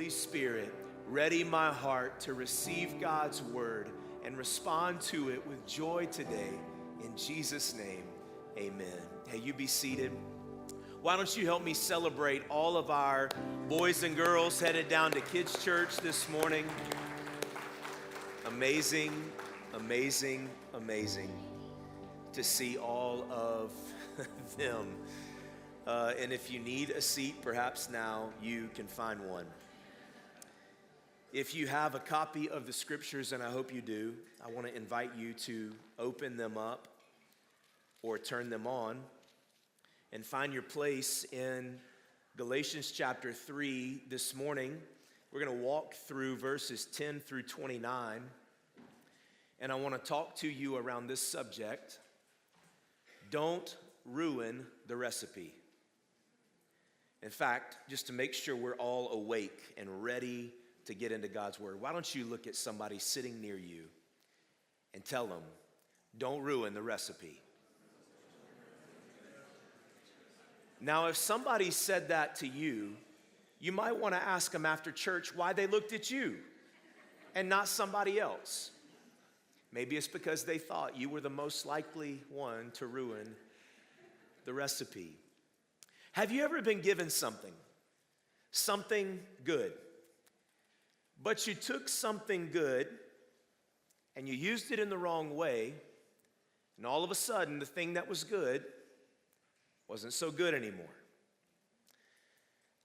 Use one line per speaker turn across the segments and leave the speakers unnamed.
Holy Spirit, ready my heart to receive God's word and respond to it with joy today. In Jesus' name, amen. Hey, you be seated. Why don't you help me celebrate all of our boys and girls headed down to Kids Church this morning. Amazing, amazing, amazing to see all of them. And if you need a seat, perhaps now you can find one. If you have a copy of the scriptures, and I hope you do, I want to invite you to open them up or turn them on and find your place in Galatians chapter 3 this morning. We're going to walk through verses 10 through 29, and I want to talk to you around this subject: don't ruin the recipe. In fact, just to make sure we're all awake and ready to get into God's word, why don't you look at somebody sitting near you and tell them, don't ruin the recipe. Now, if somebody said that to you, you might want to ask them after church why they looked at you and not somebody else. Maybe it's because they thought you were the most likely one to ruin the recipe. Have you ever been given something good, but you took something good and you used it in the wrong way, and all of a sudden the thing that was good wasn't so good anymore?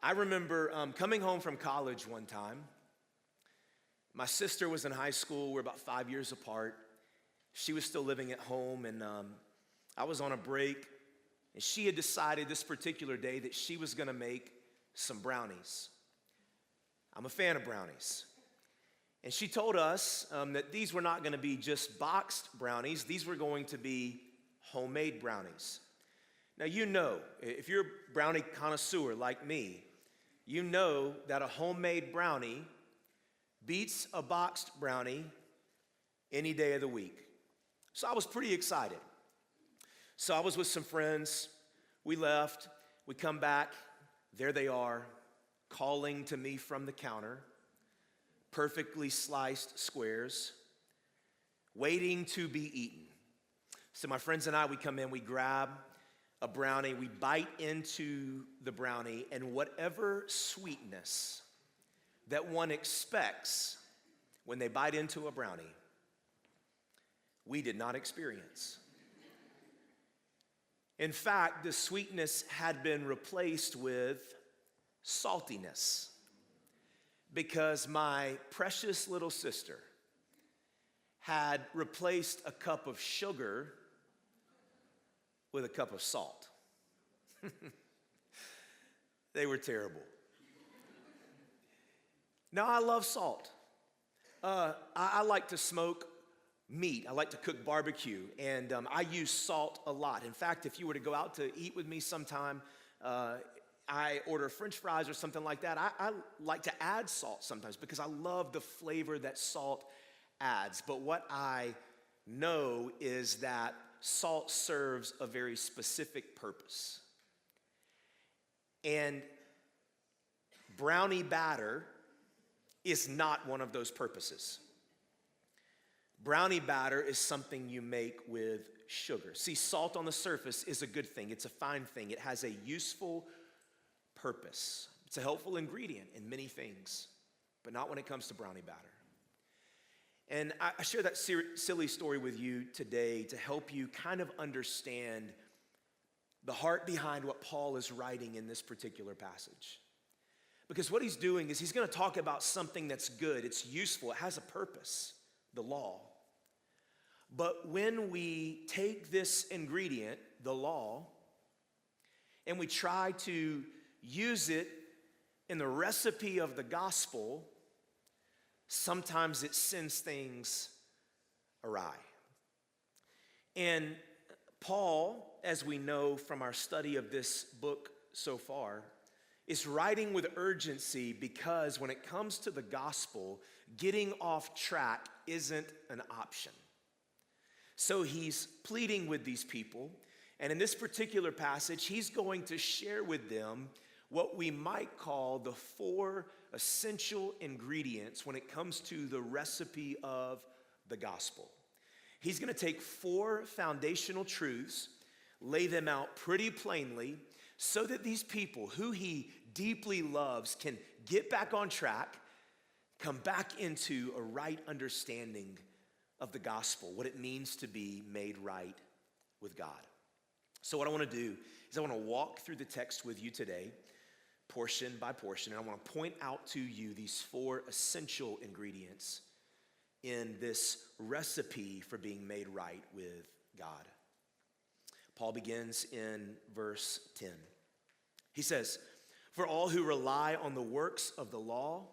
I remember coming home from college one time. My sister was in high school. We're about 5 years apart. She was still living at home, and I was on a break. And she had decided this particular day that she was going to make some brownies. I'm a fan of brownies. And she told us that these were not going to be just boxed brownies. These were going to be homemade brownies. Now, you know, if you're a brownie connoisseur like me, you know that a homemade brownie beats a boxed brownie any day of the week. So I was pretty excited. So I was with some friends. We left. We come back. There they are, calling to me from the counter, perfectly sliced squares, waiting to be eaten. So my friends and I, we come in, we grab a brownie, we bite into the brownie, and whatever sweetness that one expects when they bite into a brownie, we did not experience. In fact, the sweetness had been replaced with saltiness, because my precious little sister had replaced a cup of sugar with a cup of salt. They were terrible. Now, I love salt. I like to smoke meat. I like to cook barbecue, and I use salt a lot. In fact, if you were to go out to eat with me sometime, I order French fries or something like that. I like to add salt sometimes because I love the flavor that salt adds. But what I know is that salt serves a very specific purpose. And brownie batter is not one of those purposes. Brownie batter is something you make with sugar. See, salt on the surface is a good thing. It's a fine thing. It has a useful purpose. It's a helpful ingredient in many things, but not when it comes to brownie batter. And I share that silly story with you today to help you kind of understand the heart behind what Paul is writing in this particular passage. Because what he's doing is he's going to talk about something that's good, it's useful, it has a purpose, the law. But when we take this ingredient, the law, and we try to use it in the recipe of the gospel, sometimes it sends things awry. And Paul, as we know from our study of this book so far, is writing with urgency because when it comes to the gospel, getting off track isn't an option. So he's pleading with these people, and in this particular passage, he's going to share with them what we might call the 4 essential ingredients when it comes to the recipe of the gospel. He's going to take 4 foundational truths, lay them out pretty plainly, so that these people who he deeply loves can get back on track, come back into a right understanding of the gospel, what it means to be made right with God. So what I want to do is I want to walk through the text with you today, portion by portion, and I want to point out to you these 4 essential ingredients in this recipe for being made right with God. Paul begins in verse 10. He says, "For all who rely on the works of the law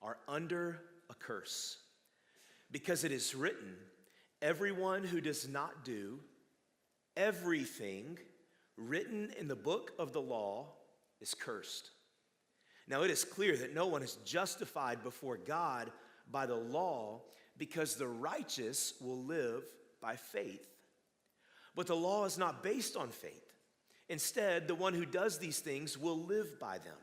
are under a curse, because it is written, everyone who does not do everything written in the book of the law is cursed. Now it is clear that no one is justified before God by the law, because the righteous will live by faith. But the law is not based on faith. Instead, the one who does these things will live by them.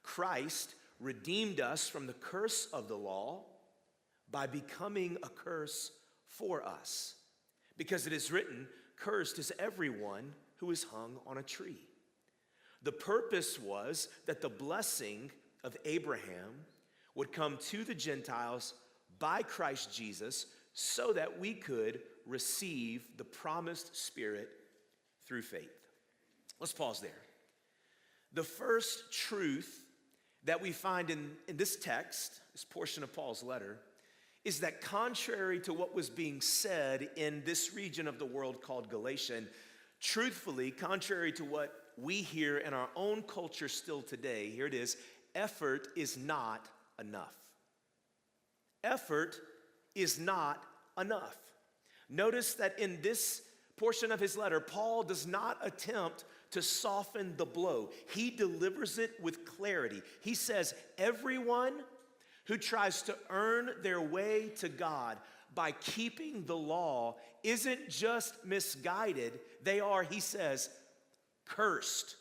Christ redeemed us from the curse of the law by becoming a curse for us. Because it is written, cursed is everyone who is hung on a tree. The purpose was that the blessing of Abraham would come to the Gentiles by Christ Jesus, so that we could receive the promised Spirit through faith." Let's pause there. The first truth that we find in this text, this portion of Paul's letter, is that contrary to what was being said in this region of the world called Galatia, truthfully, contrary to what we hear in our own culture still today, here it is, effort is not enough. Effort is not enough. Notice that in this portion of his letter, Paul does not attempt to soften the blow. He delivers it with clarity. He says, everyone who tries to earn their way to God by keeping the law isn't just misguided, they are, he says, cursed.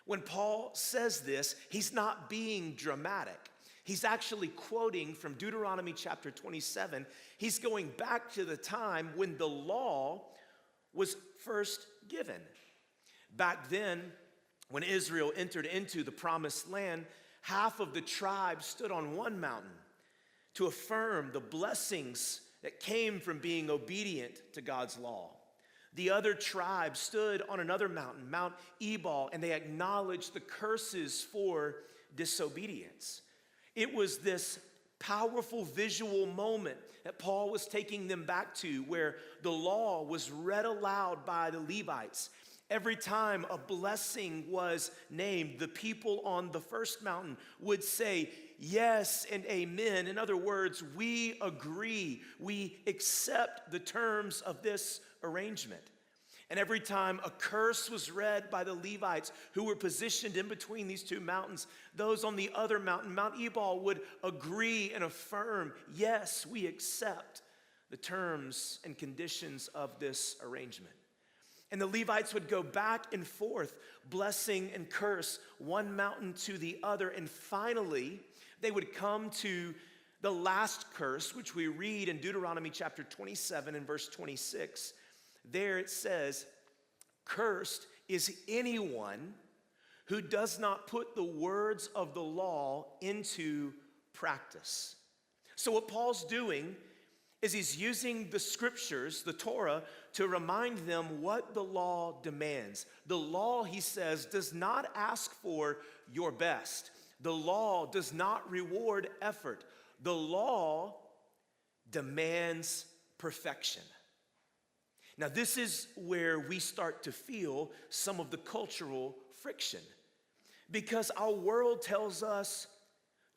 When Paul says this, he's not being dramatic. He's actually quoting from Deuteronomy chapter 27. He's going back to the time when the law was first given. Back then, when Israel entered into the promised land, half of the tribes stood on one mountain to affirm the blessings that came from being obedient to God's law. The other tribe stood on another mountain, Mount Ebal, and they acknowledged the curses for disobedience. It was this powerful visual moment that Paul was taking them back to, where the law was read aloud by the Levites. Every time a blessing was named, the people on the first mountain would say, yes and amen. In other words, we agree, we accept the terms of this arrangement. And every time a curse was read by the Levites who were positioned in between these two mountains, those on the other mountain, Mount Ebal, would agree and affirm, yes, we accept the terms and conditions of this arrangement. And the Levites would go back and forth, blessing and curse, one mountain to the other. And finally, they would come to the last curse, which we read in Deuteronomy chapter 27 and verse 26. There it says, cursed is anyone who does not put the words of the law into practice. So what Paul's doing is he's using the scriptures, the Torah, to remind them what the law demands. The law, he says, does not ask for your best. The law does not reward effort. The law demands perfection. Now, this is where we start to feel some of the cultural friction, because our world tells us,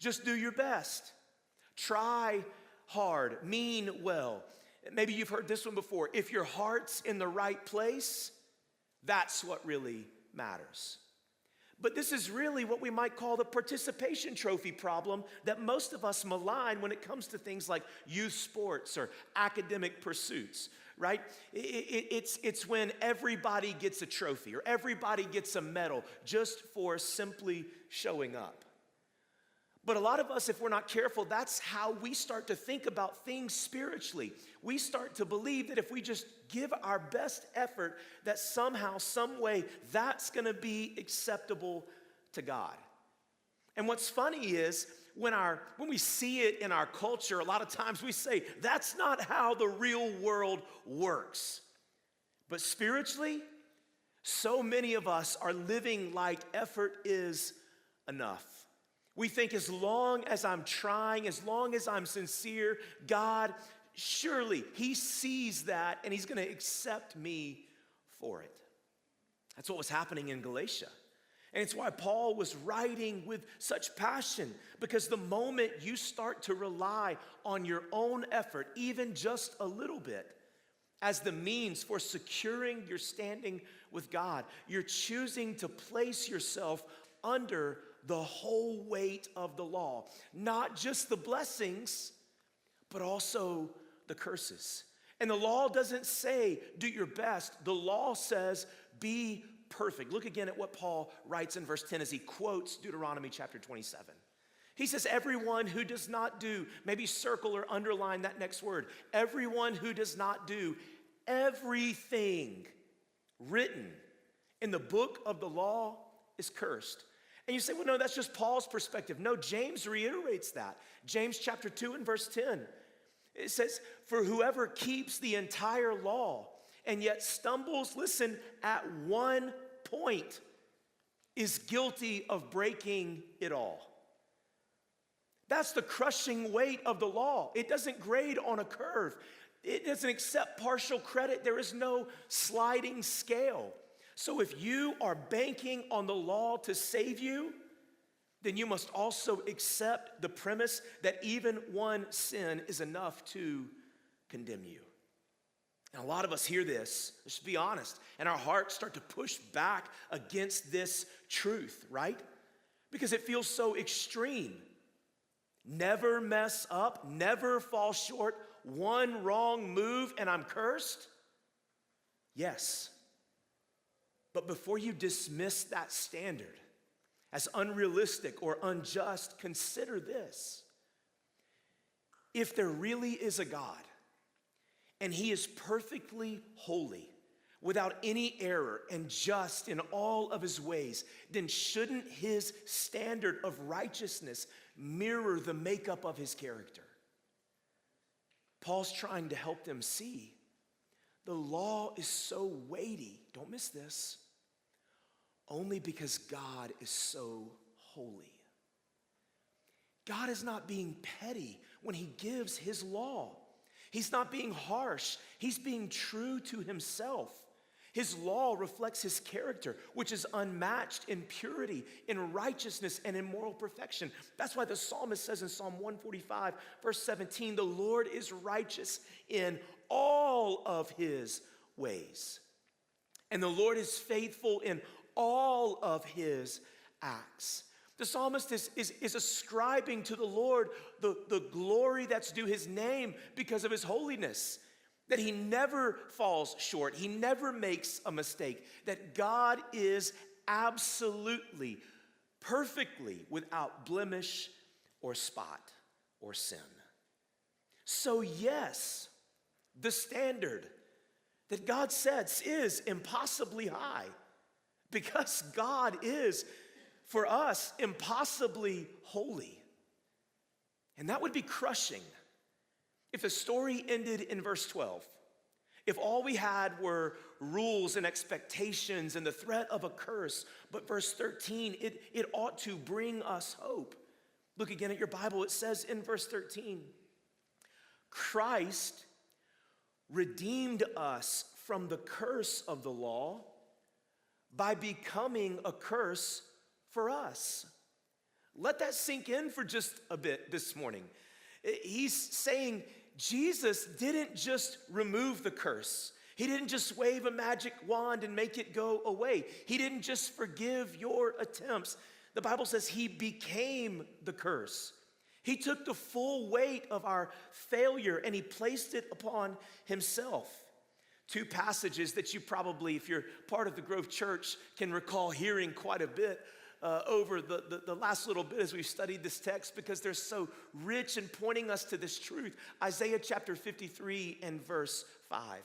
just do your best. Try hard, mean well. Maybe you've heard this one before. If your heart's in the right place, that's what really matters. But this is really what we might call the participation trophy problem that most of us malign when it comes to things like youth sports or academic pursuits, right? It's when everybody gets a trophy or everybody gets a medal just for simply showing up. But a lot of us, if we're not careful, that's how we start to think about things spiritually. We start to believe that if we just give our best effort, that somehow, some way, that's going to be acceptable to God. And what's funny is when we see it in our culture, a lot of times we say, that's not how the real world works. But spiritually, so many of us are living like effort is enough. We think as long as I'm trying, as long as I'm sincere, God, surely He sees that and He's going to accept me for it. That's what was happening in Galatia. And it's why Paul was writing with such passion, because the moment you start to rely on your own effort, even just a little bit, as the means for securing your standing with God, you're choosing to place yourself under the whole weight of the law. Not just the blessings, but also the curses. And the law doesn't say, do your best. The law says, be perfect. Look again at what Paul writes in verse 10 as he quotes Deuteronomy chapter 27. He says, everyone who does not do, maybe circle or underline that next word, everyone who does not do everything written in the book of the law is cursed. And you say, well, no, that's just Paul's perspective. No, James reiterates that. James chapter 2 and verse 10. It says, for whoever keeps the entire law and yet stumbles, listen, at one point is guilty of breaking it all. That's the crushing weight of the law. It doesn't grade on a curve. It doesn't accept partial credit. There is no sliding scale. So if you are banking on the law to save you, then you must also accept the premise that even one sin is enough to condemn you. And a lot of us hear this, let's be honest, and our hearts start to push back against this truth, right? Because it feels so extreme. Never mess up, never fall short, one wrong move and I'm cursed? Yes. But before you dismiss that standard as unrealistic or unjust, consider this. If there really is a God and He is perfectly holy, without any error and just in all of His ways, then shouldn't His standard of righteousness mirror the makeup of His character? Paul's trying to help them see the law is so weighty, don't miss this, only because God is so holy. God is not being petty when He gives His law. He's not being harsh. He's being true to Himself. His law reflects His character, which is unmatched in purity, in righteousness, and in moral perfection. That's why the psalmist says in Psalm 145, verse 17, the Lord is righteous in all of His ways. And the Lord is faithful in all of His acts. The psalmist is ascribing to the Lord the glory that's due His name because of His holiness. That He never falls short. He never makes a mistake. That God is absolutely, perfectly without blemish or spot or sin. So yes, the standard that God sets is impossibly high because God is, for us, impossibly holy. And that would be crushing if the story ended in verse 12. If all we had were rules and expectations and the threat of a curse, but verse 13, it ought to bring us hope. Look again at your Bible. It says in verse 13, Christ redeemed us from the curse of the law by becoming a curse for us. Let that sink in for just a bit this morning. He's saying Jesus didn't just remove the curse. He didn't just wave a magic wand and make it go away. He didn't just forgive your attempts. The Bible says He became the curse. He took the full weight of our failure and He placed it upon Himself. Two passages that you probably, if you're part of the Grove Church, can recall hearing quite a bit. over the last little bit as we've studied this text because they're so rich in pointing us to this truth. Isaiah chapter 53 and verse 5.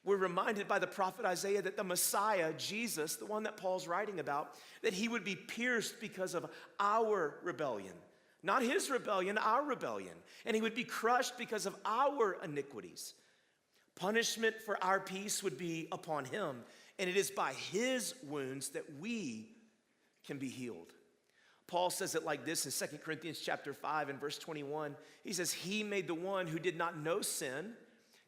We're reminded by the prophet Isaiah that the Messiah, Jesus, the one that Paul's writing about, that he would be pierced because of our rebellion. Not his rebellion, our rebellion. And he would be crushed because of our iniquities. Punishment for our peace would be upon him. And it is by his wounds that we can be healed. Paul says it like this in 2 Corinthians chapter 5 and verse 21. He says, he made the one who did not know sin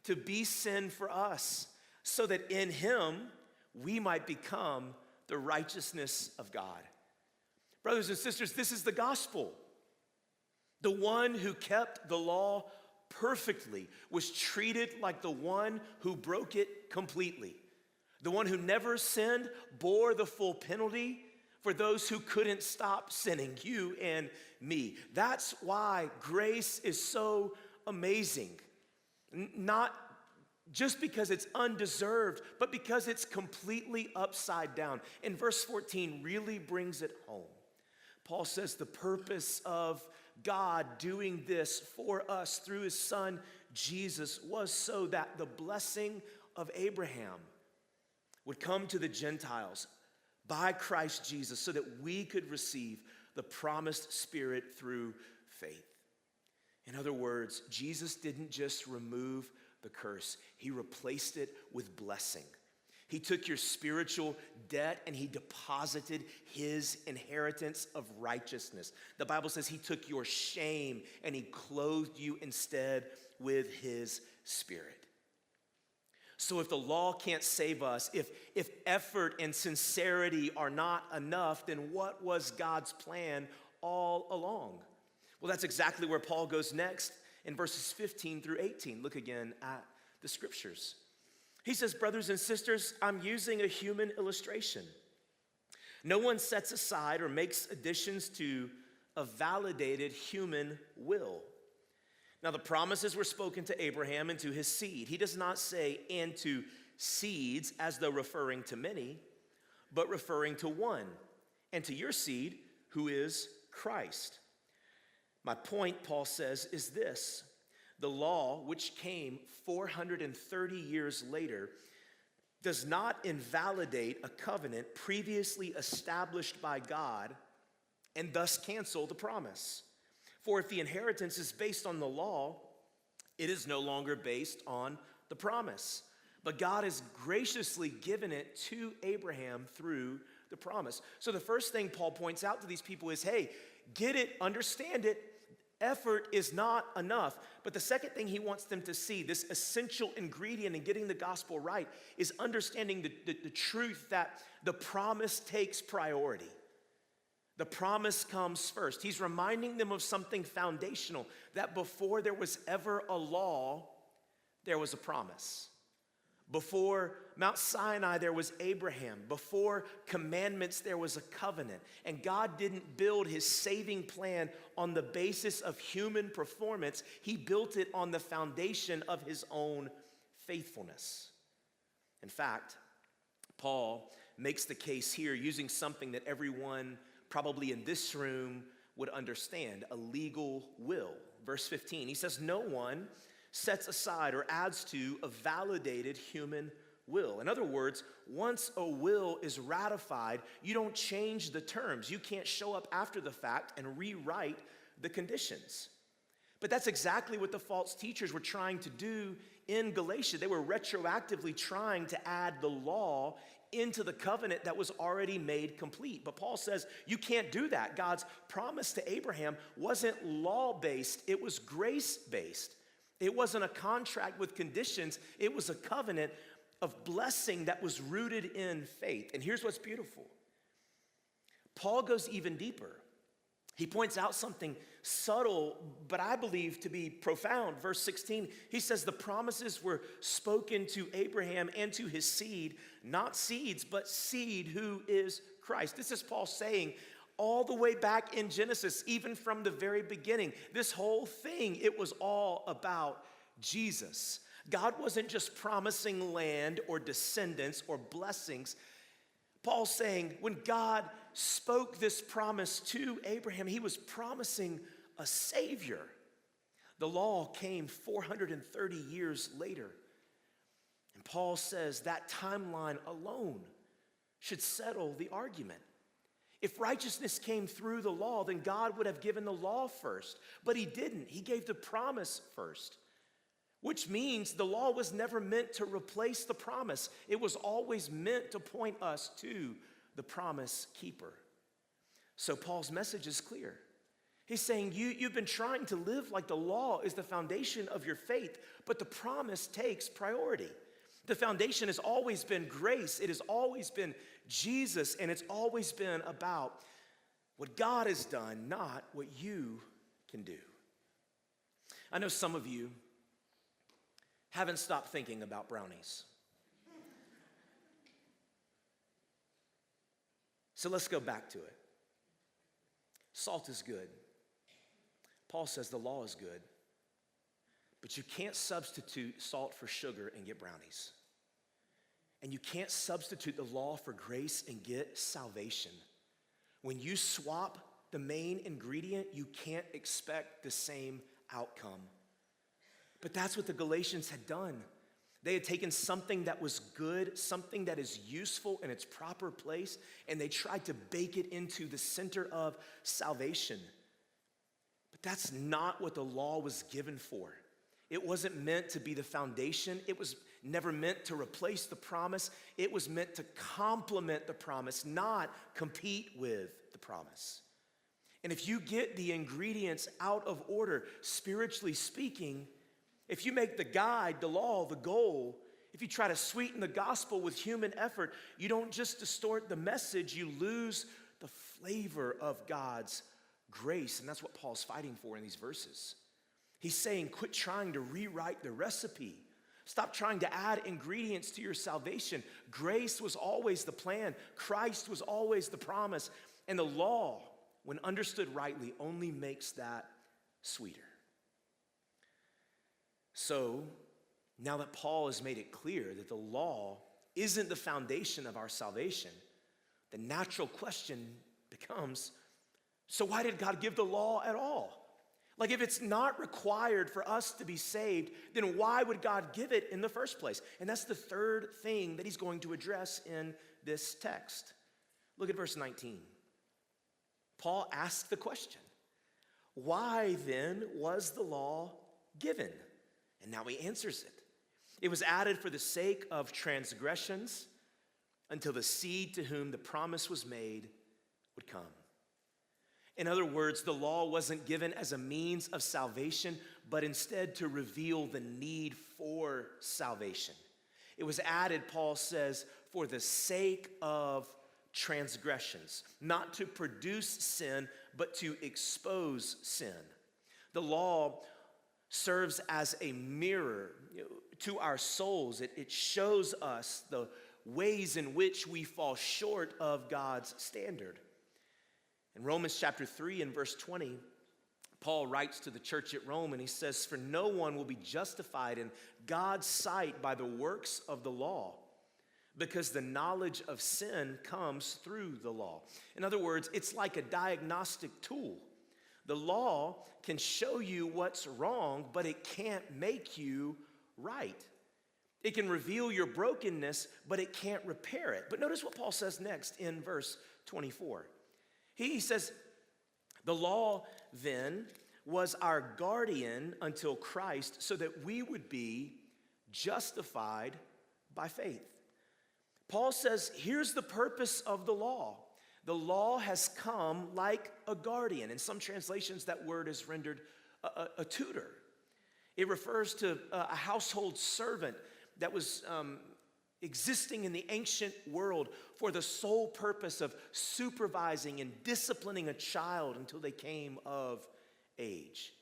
to be sin for us, so that in him we might become the righteousness of God. Brothers and sisters, this is the gospel. The one who kept the law perfectly was treated like the one who broke it completely. The one who never sinned bore the full penalty for those who couldn't stop sinning, you and me. That's why grace is so amazing. Not just because it's undeserved, but because it's completely upside down. And verse 14 really brings it home. Paul says the purpose of God doing this for us through his son Jesus was so that the blessing of Abraham would come to the Gentiles by Christ Jesus so that we could receive the promised Spirit through faith. In other words, Jesus didn't just remove the curse, he replaced it with blessing. He took your spiritual debt and he deposited his inheritance of righteousness. The Bible says he took your shame and he clothed you instead with his Spirit. So if the law can't save us, if effort and sincerity are not enough, then what was God's plan all along? Well, that's exactly where Paul goes next in verses 15 through 18. Look again at the scriptures. He says, brothers and sisters, I'm using a human illustration. No one sets aside or makes additions to a validated human will. Now, the promises were spoken to Abraham and to his seed. He does not say, and to seeds, as though referring to many, but referring to one, and to your seed, who is Christ. My point, Paul says, is this. The law, which came 430 years later, does not invalidate a covenant previously established by God and thus cancel the promise. For if the inheritance is based on the law, it is no longer based on the promise. But God has graciously given it to Abraham through the promise. So the first thing Paul points out to these people is, hey, get it, understand it. Effort is not enough. But the second thing he wants them to see, this essential ingredient in getting the gospel right, is understanding the truth that the promise takes priority. The promise comes first. He's reminding them of something foundational, that before there was ever a law, there was a promise. Before Mount Sinai, there was Abraham. Before commandments, there was a covenant. And God didn't build his saving plan on the basis of human performance. He built it on the foundation of his own faithfulness. In fact, Paul makes the case here using something that everyone probably in this room would understand, a legal will. Verse 15, he says, no one sets aside or adds to a validated human will. In other words, once a will is ratified, you don't change the terms. You can't show up after the fact and rewrite the conditions. But that's exactly what the false teachers were trying to do in Galatia. They were retroactively trying to add the law into the covenant that was already made complete. But Paul says you can't do that. God's promise to Abraham wasn't law-based, it was grace-based. It wasn't a contract with conditions, it was a covenant of blessing that was rooted in faith. And here's what's beautiful. Paul goes even deeper. He points out something subtle, but I believe to be profound. Verse 16, he says the promises were spoken to Abraham and to his seed, not seeds, but seed who is Christ. This is Paul saying all the way back in Genesis, even from the very beginning, this whole thing, it was all about Jesus. God wasn't just promising land or descendants or blessings. Paul's saying when God spoke this promise to Abraham, he was promising a Savior. The law came 430 years later. And Paul says that timeline alone should settle the argument. If righteousness came through the law, then God would have given the law first. But he didn't. He gave the promise first, which means the law was never meant to replace the promise. It was always meant to point us to the promise keeper. So Paul's message is clear. He's saying you've been trying to live like the law is the foundation of your faith, but the promise takes priority. The foundation has always been grace. It has always been Jesus, and it's always been about what God has done, not what you can do. I know some of you haven't stopped thinking about brownies. So let's go back to it. Salt is good. Paul says the law is good, but you can't substitute salt for sugar and get brownies. And you can't substitute the law for grace and get salvation. When you swap the main ingredient, you can't expect the same outcome. But that's what the Galatians had done. They had taken something that was good, something that is useful in its proper place, and they tried to bake it into the center of salvation. But that's not what the law was given for. It wasn't meant to be the foundation. It was never meant to replace the promise. It was meant to complement the promise, not compete with the promise. And if you get the ingredients out of order, spiritually speaking, if you make the guide, the law, the goal, if you try to sweeten the gospel with human effort, you don't just distort the message, you lose the flavor of God's grace. And that's what Paul's fighting for in these verses. He's saying, quit trying to rewrite the recipe. Stop trying to add ingredients to your salvation. Grace was always the plan. Christ was always the promise. And the law, when understood rightly, only makes that sweeter. So, now that Paul has made it clear that the law isn't the foundation of our salvation, the natural question becomes, so why did God give the law at all? Like, if it's not required for us to be saved, then why would God give it in the first place? And that's the third thing that he's going to address in this text. Look at verse 19. Paul asks the question, why then was the law given? And now he answers it. It was added for the sake of transgressions until the seed to whom the promise was made would come. In other words, the law wasn't given as a means of salvation, but instead to reveal the need for salvation. It was added, Paul says, for the sake of transgressions, not to produce sin, but to expose sin. The law serves as a mirror to our souls. It shows us the ways in which we fall short of God's standard. In Romans chapter 3 and verse 20, Paul writes to the church at Rome and he says, for no one will be justified in God's sight by the works of the law, because the knowledge of sin comes through the law. In other words, it's like a diagnostic tool. The law can show you what's wrong, but it can't make you right. It can reveal your brokenness, but it can't repair it. But notice what Paul says next in verse 24. He says, the law then was our guardian until Christ, so that we would be justified by faith. Paul says, here's the purpose of the law. The law has come like a guardian. In some translations, that word is rendered a tutor. It refers to a household servant that was existing in the ancient world for the sole purpose of supervising and disciplining a child until they came of age.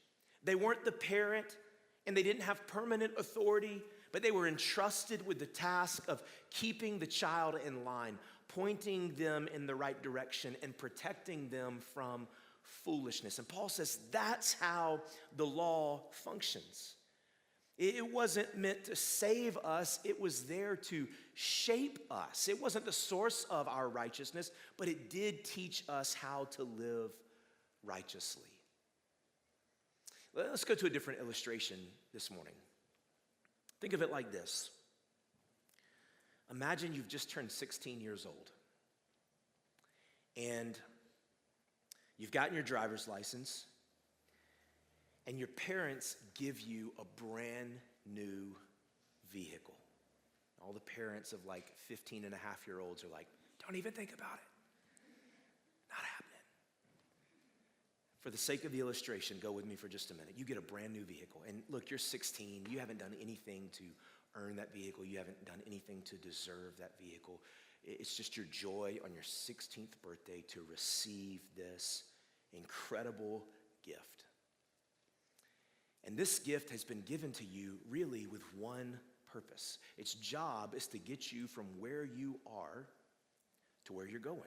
They weren't the parent and they didn't have permanent authority, but they were entrusted with the task of keeping the child in line, pointing them in the right direction and protecting them from foolishness. And Paul says that's how the law functions. It wasn't meant to save us. It was there to shape us. It wasn't the source of our righteousness, but it did teach us how to live righteously. Let's go to a different illustration this morning. Think of it like this. Imagine you've just turned 16 years old, and you've gotten your driver's license, and your parents give you a brand new vehicle. All the parents of like 15 and a half year olds are like, don't even think about it. Not happening. For the sake of the illustration, go with me for just a minute. You get a brand new vehicle, and look, you're 16. You haven't done anything to earn that vehicle. You haven't done anything to deserve that vehicle. It's just your joy on your 16th birthday to receive this incredible gift. And this gift has been given to you really with one purpose. Its job is to get you from where you are to where you're going.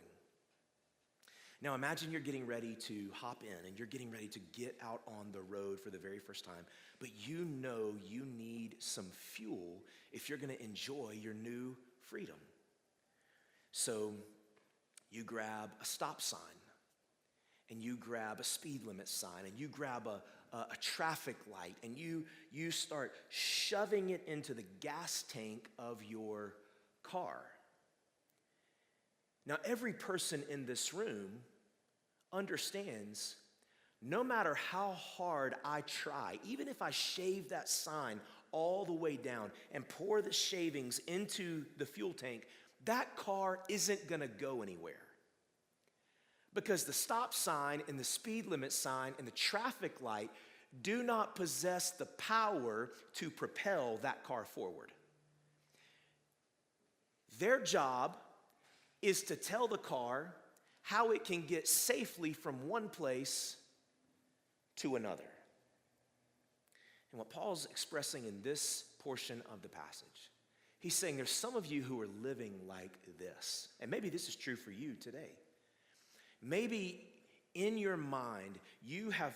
Now imagine you're getting ready to hop in and you're getting ready to get out on the road for the very first time, but you know you need some fuel if you're going to enjoy your new freedom. So you grab a stop sign, and you grab a speed limit sign, and you grab a traffic light, and you start shoving it into the gas tank of your car. Now, every person in this room understands no matter how hard I try, even if I shave that sign all the way down and pour the shavings into the fuel tank, that car isn't gonna go anywhere. Because the stop sign and the speed limit sign and the traffic light do not possess the power to propel that car forward. Their job is to tell the car how it can get safely from one place to another. And what Paul's expressing in this portion of the passage, he's saying there's some of you who are living like this. And maybe this is true for you today. Maybe in your mind, you have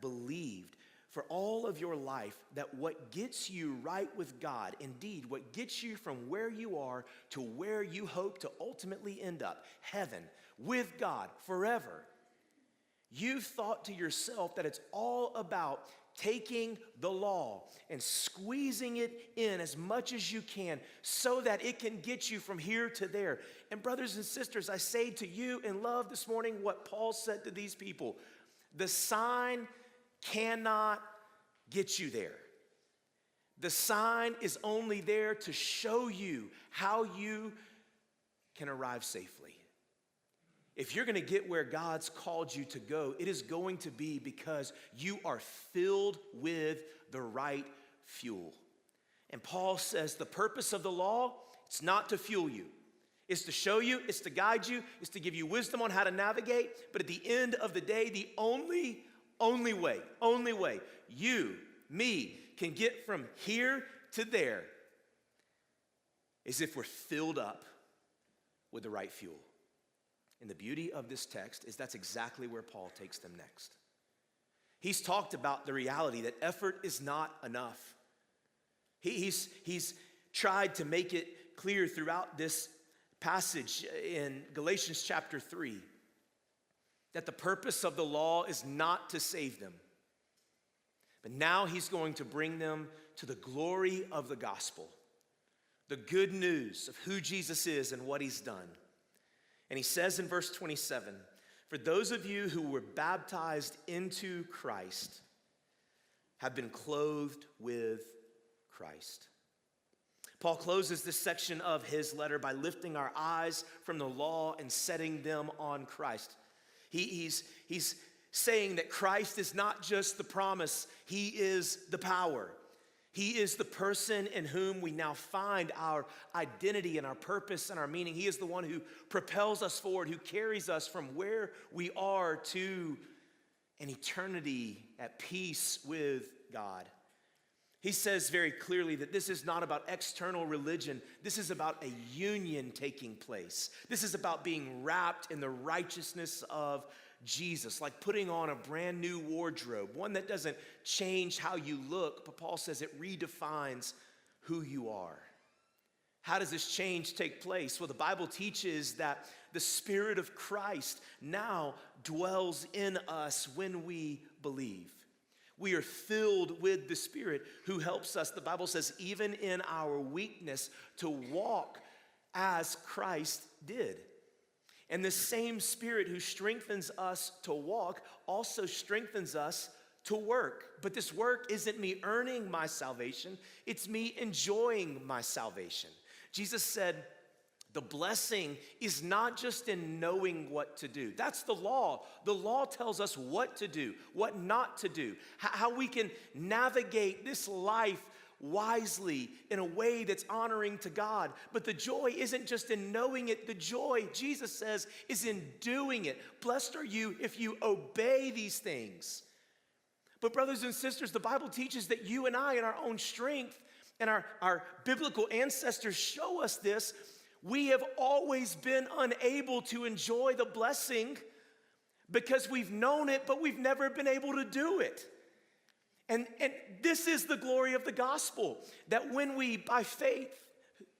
believed for all of your life that what gets you right with God, indeed, what gets you from where you are to where you hope to ultimately end up, heaven, with God forever, you've thought to yourself that it's all about taking the law and squeezing it in as much as you can so that it can get you from here to there. And brothers and sisters, I say to you in love this morning what Paul said to these people. The sign cannot get you there. The sign is only there to show you how you can arrive safely. If you're going to get where God's called you to go, it is going to be because you are filled with the right fuel. And Paul says the purpose of the law, it's not to fuel you. It's to show you, it's to guide you, it's to give you wisdom on how to navigate. But at the end of the day, the only way you, me, can get from here to there is if we're filled up with the right fuel. And the beauty of this text is that's exactly where Paul takes them next. He's talked about the reality that effort is not enough. He's tried to make it clear throughout this passage in Galatians chapter 3 that the purpose of the law is not to save them. But now he's going to bring them to the glory of the gospel, the good news of who Jesus is and what he's done. And he says in verse 27, for those of you who were baptized into Christ have been clothed with Christ. Paul closes this section of his letter by lifting our eyes from the law and setting them on Christ. He's saying that Christ is not just the promise, he is the power. He is the person in whom we now find our identity and our purpose and our meaning. He is the one who propels us forward, who carries us from where we are to an eternity at peace with God. He says very clearly that this is not about external religion. This is about a union taking place. This is about being wrapped in the righteousness of Jesus, like putting on a brand new wardrobe, one that doesn't change how you look, but Paul says it redefines who you are. How does this change take place? Well, the Bible teaches that the Spirit of Christ now dwells in us when we believe. We are filled with the Spirit who helps us, the Bible says, even in our weakness, to walk as Christ did. And the same Spirit who strengthens us to walk also strengthens us to work. But this work isn't me earning my salvation, it's me enjoying my salvation. Jesus said, the blessing is not just in knowing what to do. That's the law. The law tells us what to do, what not to do, how we can navigate this life wisely in a way that's honoring to God. But the joy isn't just in knowing it. The joy, Jesus says, is in doing it. Blessed are you if you obey these things. But brothers and sisters, the Bible teaches that you and I, in our own strength, and our biblical ancestors show us this, we have always been unable to enjoy the blessing because we've known it, but we've never been able to do it. And this is the glory of the gospel, that when we, by faith,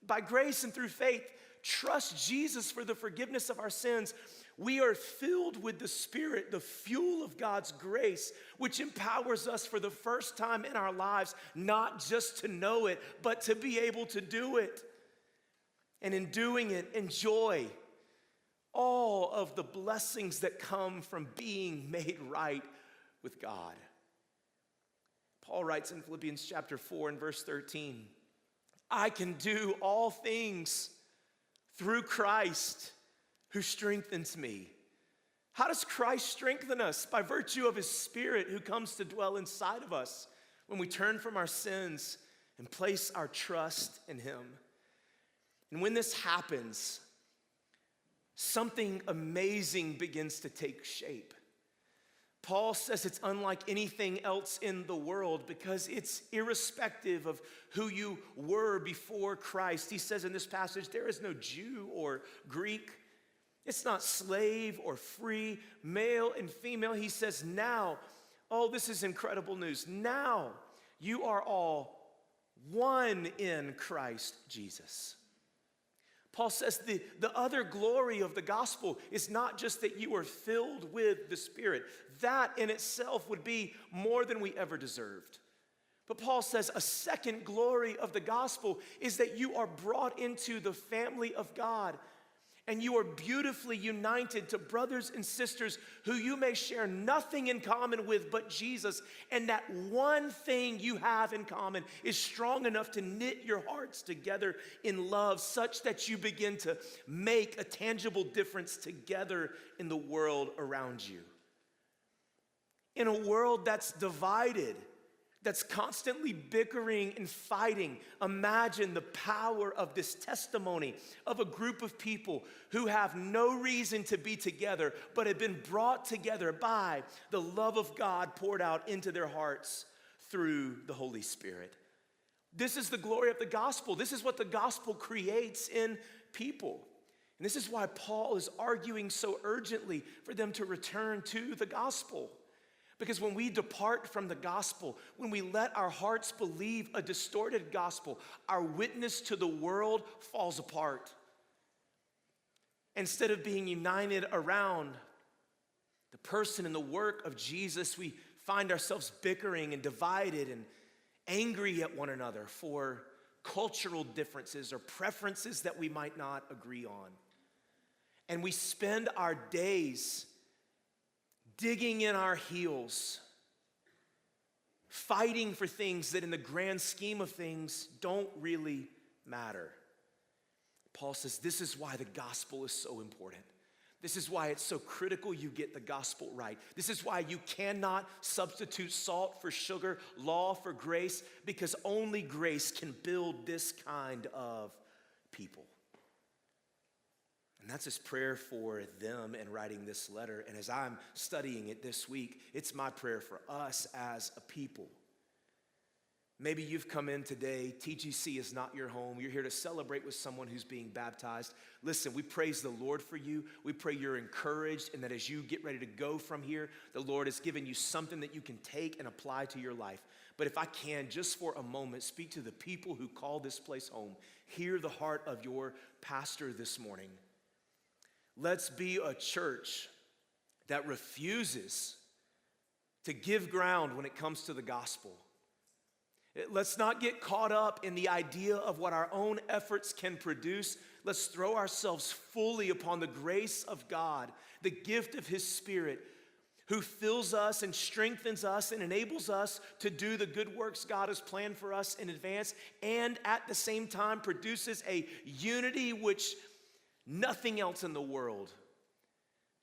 by grace and through faith, trust Jesus for the forgiveness of our sins, we are filled with the Spirit, the fuel of God's grace, which empowers us for the first time in our lives, not just to know it, but to be able to do it. And in doing it, enjoy all of the blessings that come from being made right with God. Paul writes in Philippians chapter 4 and verse 13, I can do all things through Christ who strengthens me. How does Christ strengthen us? By virtue of his Spirit who comes to dwell inside of us when we turn from our sins and place our trust in him. And when this happens, something amazing begins to take shape. Paul says it's unlike anything else in the world because it's irrespective of who you were before Christ. He says in this passage, there is no Jew or Greek. It's not slave or free, male and female. He says now, oh, this is incredible news. Now you are all one in Christ Jesus. Paul says the other glory of the gospel is not just that you are filled with the Spirit. That in itself would be more than we ever deserved. But Paul says a second glory of the gospel is that you are brought into the family of God. And you are beautifully united to brothers and sisters who you may share nothing in common with but Jesus. And that one thing you have in common is strong enough to knit your hearts together in love such that you begin to make a tangible difference together in the world around you. In a world that's divided, that's constantly bickering and fighting, imagine the power of this testimony of a group of people who have no reason to be together, but have been brought together by the love of God poured out into their hearts through the Holy Spirit. This is the glory of the gospel. This is what the gospel creates in people. And this is why Paul is arguing so urgently for them to return to the gospel. Because when we depart from the gospel, when we let our hearts believe a distorted gospel, our witness to the world falls apart. Instead of being united around the person and the work of Jesus, we find ourselves bickering and divided and angry at one another for cultural differences or preferences that we might not agree on. And we spend our days digging in our heels, fighting for things that in the grand scheme of things don't really matter. Paul says this is why the gospel is so important. This is why it's so critical you get the gospel right. This is why you cannot substitute salt for sugar, law for grace, because only grace can build this kind of people. And that's his prayer for them in writing this letter. And as I'm studying it this week, it's my prayer for us as a people. Maybe you've come in today, TGC is not your home. You're here to celebrate with someone who's being baptized. Listen, we praise the Lord for you. We pray you're encouraged and that as you get ready to go from here, the Lord has given you something that you can take and apply to your life. But if I can, just for a moment, speak to the people who call this place home. Hear the heart of your pastor this morning. Let's be a church that refuses to give ground when it comes to the gospel. Let's not get caught up in the idea of what our own efforts can produce. Let's throw ourselves fully upon the grace of God, the gift of His Spirit, who fills us and strengthens us and enables us to do the good works God has planned for us in advance, and at the same time produces a unity which nothing else in the world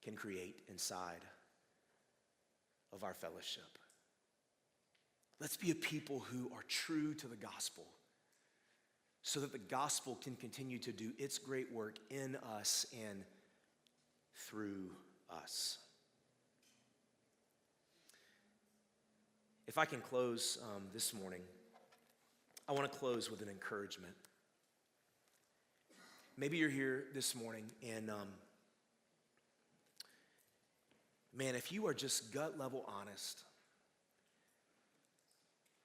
can create inside of our fellowship. Let's be a people who are true to the gospel so that the gospel can continue to do its great work in us and through us. If I can close this morning, I want to close with an encouragement. Maybe you're here this morning and man, if you are just gut level honest,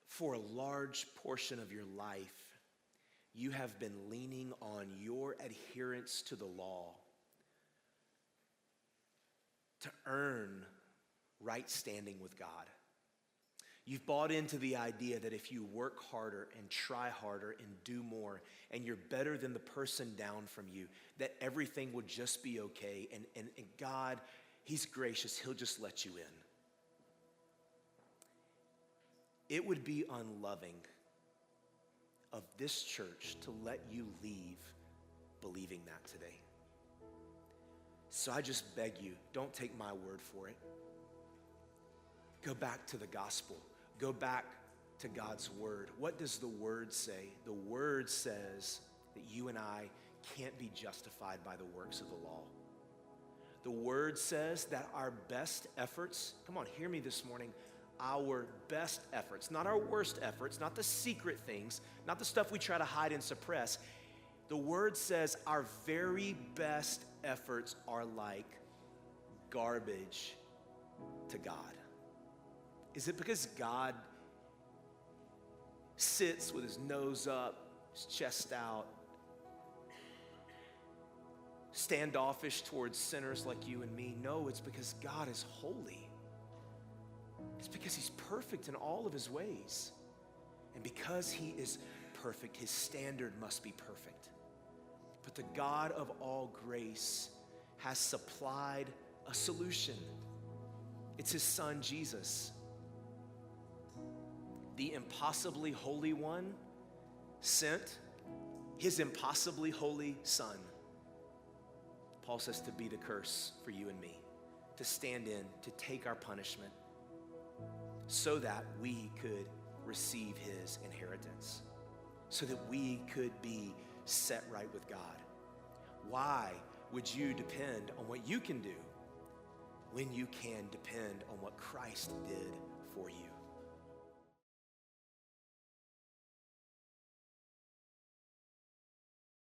for a large portion of your life, you have been leaning on your adherence to the law to earn right standing with God. You've bought into the idea that if you work harder and try harder and do more, and you're better than the person down from you, that everything will just be okay. And God, He's gracious. He'll just let you in. It would be unloving of this church to let you leave believing that today. So I just beg you, don't take my word for it. Go back to the gospel. Go back to God's word. What does the word say? The word says that you and I can't be justified by the works of the law. The word says that our best efforts, come on, hear me this morning, our best efforts, not our worst efforts, not the secret things, not the stuff we try to hide and suppress. The word says our very best efforts are like garbage to God. Is it because God sits with his nose up, his chest out, standoffish towards sinners like you and me? No, it's because God is holy. It's because he's perfect in all of his ways. And because he is perfect, his standard must be perfect. But the God of all grace has supplied a solution. It's his son, Jesus. The impossibly holy one sent his impossibly holy son. Paul says to be the curse for you and me, to stand in, to take our punishment, so that we could receive his inheritance, so that we could be set right with God. Why would you depend on what you can do when you can depend on what Christ did for you?